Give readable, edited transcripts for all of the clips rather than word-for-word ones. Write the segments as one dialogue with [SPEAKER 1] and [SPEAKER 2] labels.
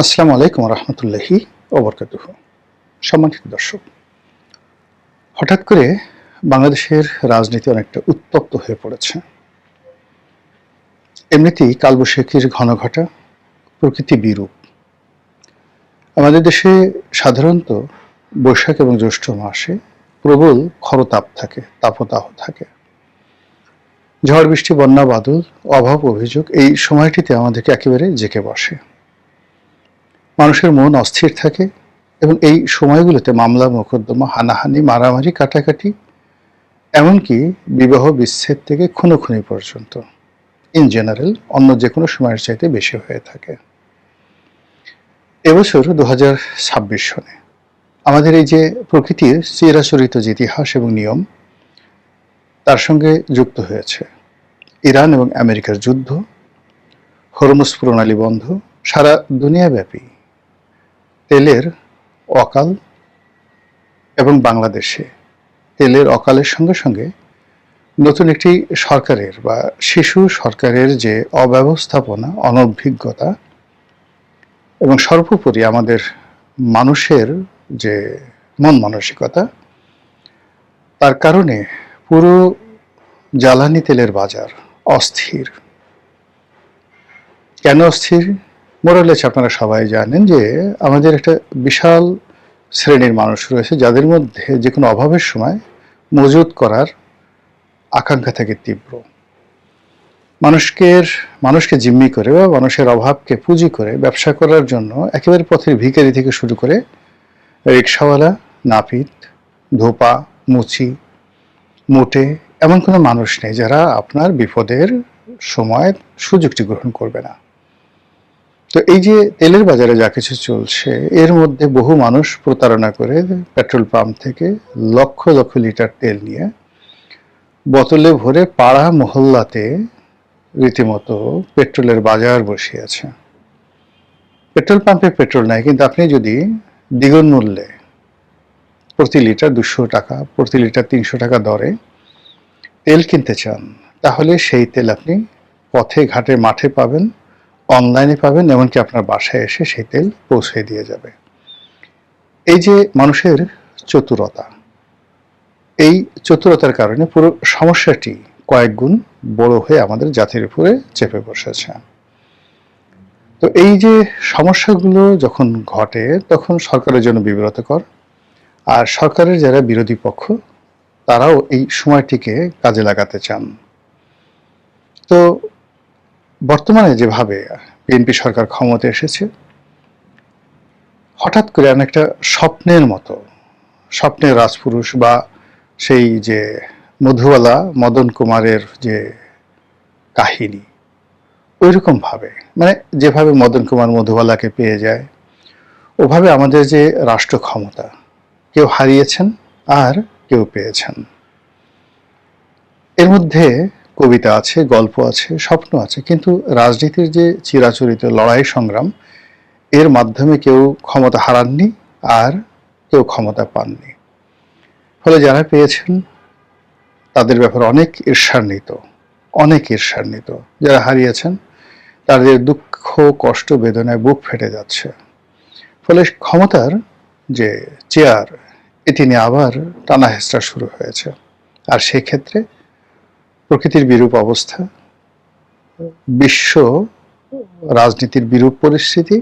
[SPEAKER 1] আসসালামু আলাইকুম রহমতুল্লাহি ওবরকাতুহু। সম্মানিত দর্শক, হঠাৎ করে বাংলাদেশের রাজনীতি অনেকটা উত্তপ্ত হয়ে পড়েছে। এমনিতেই কালবৈশাখীর ঘনঘটা, প্রকৃতি বিরূপ। আমাদের দেশে সাধারণত বৈশাখ এবং জ্যৈষ্ঠ মাসে প্রবল খরতাপ থাকে, তাপদাহ থাকে। ঝড় বৃষ্টি, বন্যা, বাদল, অভাব, অভিযোগ এই সময়টিতে আমাদেরকে একেবারে জেঁকে বসে। মানুষের মন অস্থির থাকে এবং এই সময়গুলোতে মামলা, মোকদ্দমা, হানাহানি, মারামারি, কাটাকাটি, এমনকি বিবাহ বিচ্ছেদ থেকে খুনোখুনি পর্যন্ত ইন জেনারেল অন্য যে কোনো সময়ের চাইতে বেশি হয়ে থাকে। এবছর 2026 সনে আমাদের এই যে প্রকৃতির চিরাচরিত যে ইতিহাস এবং নিয়ম, তার সঙ্গে যুক্ত হয়েছে ইরান এবং আমেরিকার যুদ্ধ, হরমুজ প্রণালী বন্ধ, সারা দুনিয়াব্যাপী তেলের অকাল এবং বাংলাদেশে তেলের অকালের সঙ্গে সঙ্গে নতুন একটি সরকারের বা শিশু সরকারের যে অব্যবস্থাপনা, অনভিজ্ঞতা এবং সর্বোপরি আমাদের মানুষের যে মন মানসিকতা, তার কারণে পুরো জ্বালানি তেলের বাজার অস্থির। কেন অস্থির? মোরালেস আপনারা সবাই জানেন যে আমাদের একটা বিশাল শ্রেণীর মানুষ রয়েছে যাদের মধ্যে যে কোনো অভাবের সময় মজুত করার আকাঙ্ক্ষা থাকে তীব্র। মানুষকে জিম্মি করে বা মানুষের অভাবকে পুঁজি করে ব্যবসা করার জন্য একেবারে পথের ভিখারি থেকে শুরু করে রিক্সাওয়ালা, নাপিত, ধোপা, মুচি, মোটে এমন কোনো মানুষ নেই যারা আপনার বিপদের সময় সুযোগটি গ্রহণ করবে না। তো এই যে তেলের বাজারে যা কিছু চলছে, এর মধ্যে বহু মানুষ প্রতারণা করে পেট্রোল পাম্প থেকে লক্ষ লক্ষ লিটার তেল নিয়ে বোতলে ভরে পাড়া মহল্লাতে রীতিমতো পেট্রোলের বাজার বসিয়েছে। পেট্রোল পাম্পে পেট্রোল নাই, কিন্তু আপনি যদি দ্বিগুণ মূল্যে প্রতি লিটার 200 টাকা, প্রতি লিটার 300 টাকা দরে তেল কিনতে চান, তাহলে সেই তেল আপনি পথে ঘাটে মাঠে পাবেন, অনলাইনে পাবেন, এমনকি আপনার বাসায় এসে সেই তেল পৌঁছে দিয়ে যাবে। এই যে মানুষের চতুরতা, এই চতুরতার কারণে পুরো সমস্যাটি কয়েক গুণ বড় হয়ে আমাদের জাতির উপরে চেপে বসেছে। তো এই যে সমস্যাগুলো যখন ঘটে, তখন সরকারের জন্য বিব্রতকর, আর সরকারের যারা বিরোধী পক্ষ তারাও এই সময়টিকে কাজে লাগাতে চান। তো বর্তমানে যেভাবে বিএনপি সরকার ক্ষমতায় এসেছে, হঠাৎ করে অনেকটা স্বপ্নের মতো, স্বপ্নের রাজপুরুষ বা সেই যে মধুবালা মদন কুমারের যে কাহিনী, ওইরকম ভাবে, মানে যেভাবে মদন কুমার মধুবালাকে পেয়ে যায়, ওভাবে আমাদের যে রাষ্ট্র ক্ষমতা কেউ হারিয়েছেন আর কেউ পেয়েছেন। এর মধ্যে কবিতা আছে, গল্প আছে, স্বপ্ন আছে, কিন্তু রাজনীতির যে চিরাচরিত লড়াই সংগ্রাম, এর মাধ্যমে কেউ ক্ষমতা হারাননি আর কেউ ক্ষমতা পাননি। ফলে যারা পেয়েছেন তাদের ব্যাপারে অনেক ঈর্ষান্বিত। যারা হারিয়েছেন তাদের দুঃখ, কষ্ট, বেদনায় বুক ফেটে যাচ্ছে। ফলে ক্ষমতার যে চেয়ার, এটি নিয়ে আবার টানা হেঁচড়া শুরু হয়েছে। আর সেক্ষেত্রে প্রকৃতির বিরূপ অবস্থা, বিশ্ব রাজনীতির বিরূপ পরিস্থিতি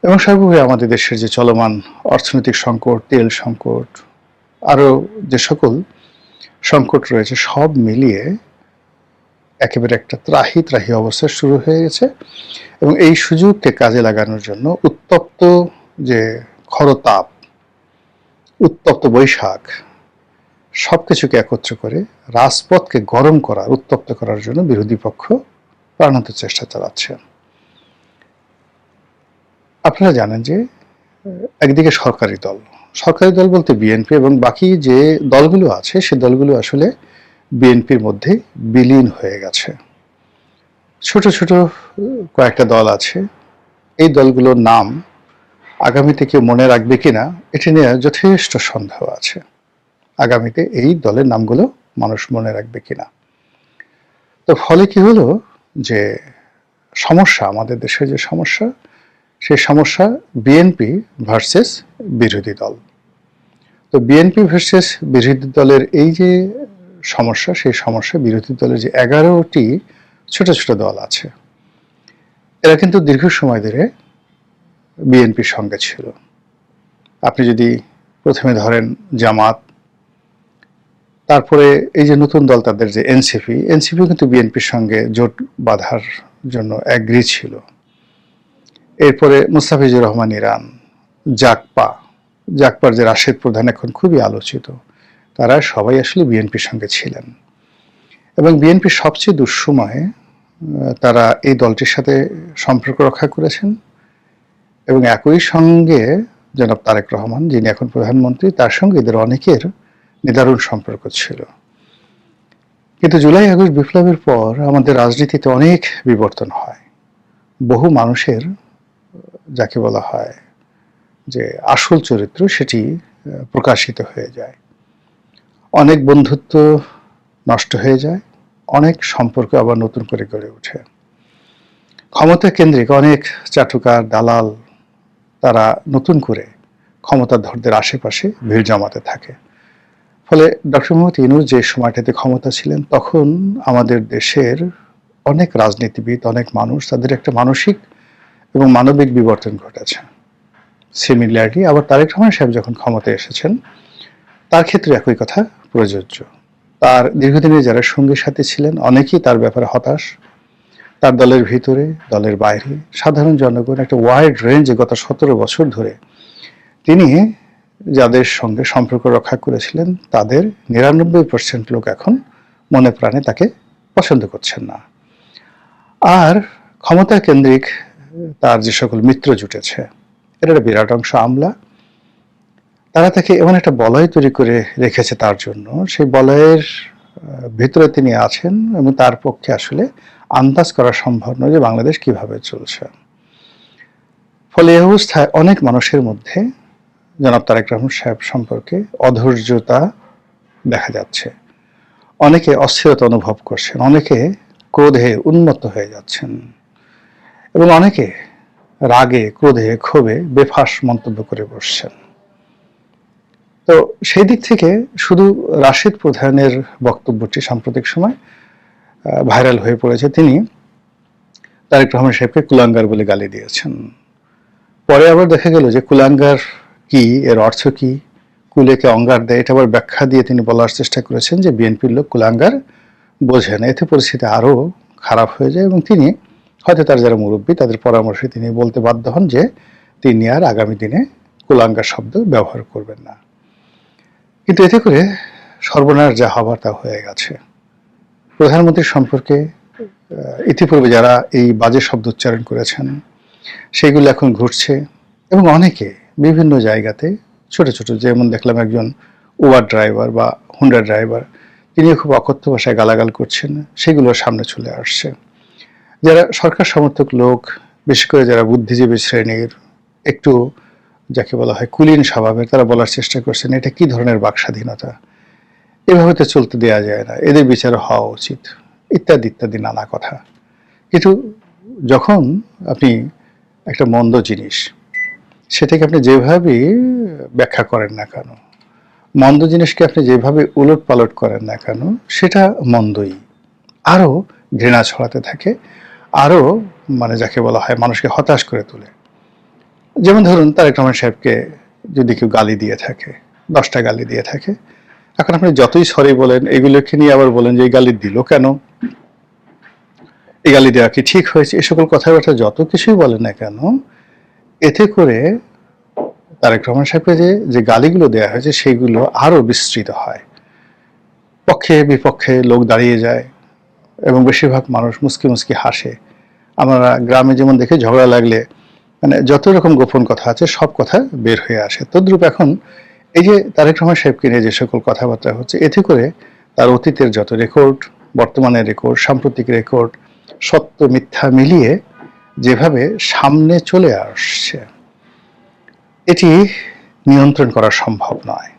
[SPEAKER 1] এবং সর্বোপরি আমাদের দেশের যে চলমান অর্থনৈতিক সংকট, তেল সংকট, আরও যে সকল সংকট রয়েছে, সব মিলিয়ে একেবারে একটা ত্রাহি অবস্থা শুরু হয়ে গেছে। এবং এই সুযোগকে কাজে লাগানোর জন্য উত্তপ্ত যে খরতাপ, উত্তপ্ত বৈশাখ, সবকিছুকে একত্র করে রাজপথকে গরম করার, উত্তপ্ত করার জন্য বিরোধী পক্ষ প্রাণান্ত চেষ্টা চালাচ্ছে। আপনারা জানেন যে একদিকে সরকারি দল বলতে বিএনপি এবং বাকি যে দলগুলো আছে, সে দলগুলো আসলে বিএনপির মধ্যে বিলীন হয়ে গেছে। ছোট ছোট কয়েকটা দল আছে, এই দলগুলোর নাম আগামীতে কেউ মনে রাখবে কিনা এটি নিয়ে যথেষ্ট সন্দেহ আছে। আগামীতে এই দলের নামগুলো মানুষ মনে রাখবে কিনা। তো ফলে কি হলো যে সমস্যা, আমাদের দেশের যে সমস্যা, সেই সমস্যা বিএনপি ভার্সেস বিরোধী দল। তো বিএনপি ভার্সেস বিরোধী দলের এই যে সমস্যা, সেই সমস্যা বিরোধী দলের যে 11টি ছোট ছোট দল আছে, এরা কিন্তু দীর্ঘ সময় ধরে বিএনপির সঙ্গে ছিল। আপনি যদি প্রথমে ধরেন জামাত, তারপরে এই যে নতুন দল তাদের যে এনসিপি কিন্তু বিএনপির সঙ্গে জোট বাঁধার জন্য অ্যাগ্রি ছিল। এরপরে মুস্তাফিজুর রহমান ইরান, জাকপার যে রাশেদ প্রধান এখন খুবই আলোচিত, তারা সবাই আসলে বিএনপির সঙ্গে ছিলেন এবং বিএনপির সবচেয়ে দুঃসময়ে তারা এই দলটির সাথে সম্পর্ক রক্ষা করেছেন এবং একই সঙ্গে জনাব তারেক রহমান, যিনি এখন প্রধানমন্ত্রী, তার সঙ্গে এদের অনেকের নিদারুণ সম্পর্ক ছিল। কিন্তু জুলাই আগস্ট বিপ্লবের পর আমাদের রাজনীতিতে অনেক বিবর্তন হয়। বহু মানুষের যাকে বলা হয় যে আসল চরিত্র, সেটি প্রকাশিত হয়ে যায়। অনেক বন্ধুত্ব নষ্ট হয়ে যায়, অনেক সম্পর্ক আবার নতুন করে গড়ে ওঠে। ক্ষমতা কেন্দ্রিক অনেক চাটুকার, দালাল, তারা নতুন করে ক্ষমতাধরদের আশেপাশে ভিড় জমাতে থাকে। ফলে ডক্টর মোহাম্মদ ইউনূস যে সময়টাতে ক্ষমতা ছিলেন, তখন আমাদের দেশের অনেক রাজনীতিবিদ, অনেক মানুষ, তাদের একটা মানসিক এবং মানবিক বিবর্তন ঘটেছে। সিমিলারলি আবার তারেক রহমান সাহেব যখন ক্ষমতায় এসেছেন, তার ক্ষেত্রে একই কথা প্রযোজ্য। তার দীর্ঘদিনের যারা সঙ্গী সাথী ছিলেন, অনেকেই তার ব্যাপারে হতাশ। তার দলের ভিতরে, দলের বাইরে, সাধারণ জনগণ, একটা ওয়াইড রেঞ্জে গত 17 বছর ধরে তিনি যাদের সঙ্গে সম্পর্ক রক্ষা করেছিলেন, তাদের 99% লোক এখন মনে প্রাণে তাকে পছন্দ করছেন না। আর ক্ষমতা কেন্দ্রিক তার যে সকল মিত্র জুটেছে, এর একটা বিরাট অংশ আমলা। তারা তাকে এমন একটা বলয় তৈরি করে রেখেছে তার জন্য, সেই বলয়ের ভিতরে তিনি আছেন এবং তার পক্ষে আসলে আন্দাজ করা সম্ভব নয় যে বাংলাদেশ কিভাবে চলছে। ফলে এই অবস্থায় অনেক মানুষের মধ্যে জনাব তারেক রহমান সাহেব সম্পর্কে অধৈর্যতা দেখা যাচ্ছে। অনেকে অস্থিরতা অনুভব করছেন, অনেকে ক্রোধে উন্মত্ত হয়ে যাচ্ছেন এবং অনেকে রাগে, ক্রোধে, ক্ষোভে বেফাঁস মন্তব্য করে বসছেন। তো সেই দিক থেকে শুধু রাশেদ প্রধানের বক্তব্যটি সাম্প্রতিক সময় ভাইরাল হয়ে পড়েছে। তিনি তারেক রহমান সাহেবকে কুলাঙ্গার বলে গালি দিয়েছেন। পরে আবার দেখা গেল যে কুলাঙ্গার কি, এর অর্থ কি, কুলেকে অঙ্গার দেয়, এটা আবার ব্যাখ্যা দিয়ে তিনি বলার চেষ্টা করেছেন যে বিএনপির লোক কুলাঙ্গার বোঝে না। এতে পরিস্থিতি আরও খারাপ হয়ে যায় এবং তিনি হয়তো তার যারা মুরব্বী, তাদের পরামর্শে তিনি বলতে বাধ্য হন যে তিনি আর আগামী দিনে কুলাঙ্গার শব্দ ব্যবহার করবেন না। কিন্তু এতে করে সর্বনাশ যা হবার তা হয়ে গেছে। প্রধানমন্ত্রীর সম্পর্কে ইতিপূর্বে যারা এই বাজে শব্দ উচ্চারণ করেছেন, সেগুলো এখন ঘটছে এবং অনেকে বিভিন্ন জায়গাতে ছোট ছোট, যেমন দেখলাম একজন উবার ড্রাইভার বা হুন্ডা ড্রাইভার, তিনি খুব অকথ্য ভাষায় গালাগাল করছেন, সেগুলো সামনে চলে আসছে। যারা সরকার সমর্থক লোক, বিশেষ করে যারা বুদ্ধিজীবী শ্রেণীর, একটু যাকে বলা হয় কুলীন স্বভাবের, তারা বলার চেষ্টা করছেন এটা কি ধরনের বাক স্বাধীনতা, এভাবে তো চলতে দেওয়া যায় না, এদের বিচার হওয়া উচিত, ইত্যাদি ইত্যাদি নানা কথা। কিন্তু যখন আপনি একটা মন্দ জিনিস, সেটাকে আপনি যেভাবে ব্যাখ্যা করেন না কেন, মন্দ জিনিসকে আপনি যেভাবে উলট পালট করেন না কেন, সেটা মন্দই, আরও ঘৃণা ছড়াতে থাকে, আরও যাকে বলা হয় মানুষকে হতাশ করে তোলে। যেমন ধরুন তারেক রহমান সাহেবকে যদি কেউ গালি দিয়ে থাকে, 10টা গালি দিয়ে থাকে, এখন আপনি যতই সরি বলেন, এগুলোকে নিয়ে আবার বলেন যে এই গালি দিল কেন, এই গালি দেওয়া কি ঠিক হয়েছে, এ সকল কথাবার্তা যত কিছুই বলেন না কেন, এতে করে তারেক রহমান সাহেবকে যে গালিগুলো দেওয়া হয়েছে সেগুলো আরো বিস্তৃত হয়, পক্ষে বিপক্ষে লোক দাঁড়িয়ে যায় এবং বেশিরভাগ মানুষ মুসকি মুসকি হাসে। আমরা গ্রামে যেমন দেখে ঝগড়া লাগলে যত রকম গোপন কথা আছে সব কথা বের হয়ে আসে। তদ্রূপ এখন এই যে তারেক রহমান সাহেবকে নিয়ে যে সকল কথাবার্তা হচ্ছে, এতে করে তার অতীতের যত রেকর্ড, বর্তমানের রেকর্ড, সাম্প্রতিক রেকর্ড, সত্য মিথ্যা মিলিয়ে যেভাবে সামনে চলে আসছে, এটি নিয়ন্ত্রণ করা সম্ভব নয়।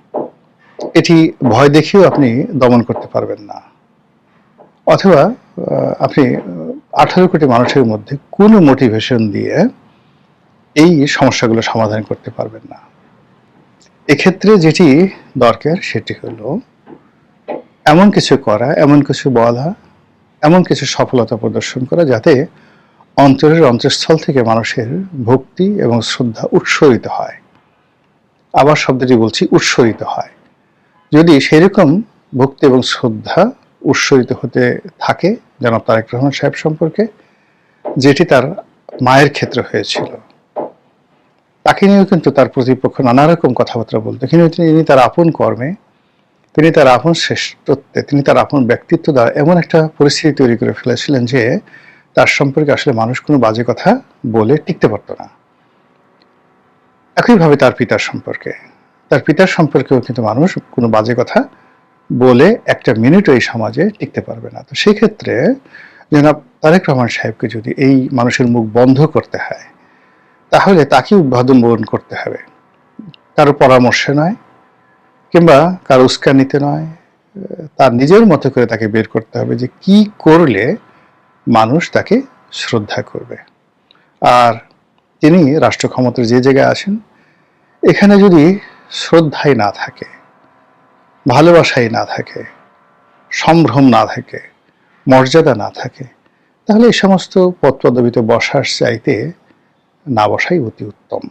[SPEAKER 1] এটি ভয় দেখিয়েও আপনি দমন করতে পারবেন না। অথবা আপনি 18 কোটি মানুষের মধ্যে কোনো মোটিভেশন দিয়ে এই সমস্যাগুলো সমাধান করতে পারবেন না। এক্ষেত্রে যেটি দরকার সেটি হলো এমন কিছু করা, এমন কিছু বলা, এমন কিছু সফলতা প্রদর্শন করা যাতে অন্তরের অন্তঃস্থল থেকে মানুষের ভক্তি এবং শ্রদ্ধা উৎসরিত হয়। আবার শব্দটি বলছি, উৎসরিত হয়। যদি সেরকম ভক্তি এবং শ্রদ্ধা উৎসরিত হতে থাকে জনাব তারেক রহমান সাহেব সম্পর্কে, যেটি তার মায়ের ক্ষেত্রে হয়েছিল, তাকে নিয়েও কিন্তু তার প্রতিপক্ষ নানা রকম কথাবার্তা বলতো, কিন্তু তিনি তার আপন কর্মে, তিনি তার আপন শ্রেষ্ঠত্বে, তিনি তার আপন ব্যক্তিত্ব দ্বারা এমন একটা পরিস্থিতি তৈরি করে ফেলেছিলেন যে তার সম্পর্কে আসলে মানুষ কোনো বাজে কথা বলে টিকতে পারত না। একইভাবে তার পিতার সম্পর্কেও কিন্তু মানুষ কোনো বাজে কথা বলে একটা মিনিটও এই সমাজে টিকতে পারবে না। তো সেই ক্ষেত্রে জনাব তারেক রহমান সাহেবকে যদি এই মানুষের মুখ বন্ধ করতে হয়, তাহলে তাকে উদ্বোধন বরণ করতে হবে, কারো পরামর্শে নয়, কিংবা কারো উস্কানিতে নয়, তার নিজের মতো করে তাকে বের করতে হবে যে কি করলে মানুষ তাকে শ্রদ্ধা করবে। আর তিনি রাষ্ট্র ক্ষমতার যে জায়গায় আসেন, এখানে যদি শ্রদ্ধাই না থাকে, ভালোবাসাই না থাকে, সম্ভ্রম না থাকে, মর্যাদা না থাকে, তাহলে এই সমস্ত পদ পদবিতে বসার চাইতে না বসাই অতি উত্তম।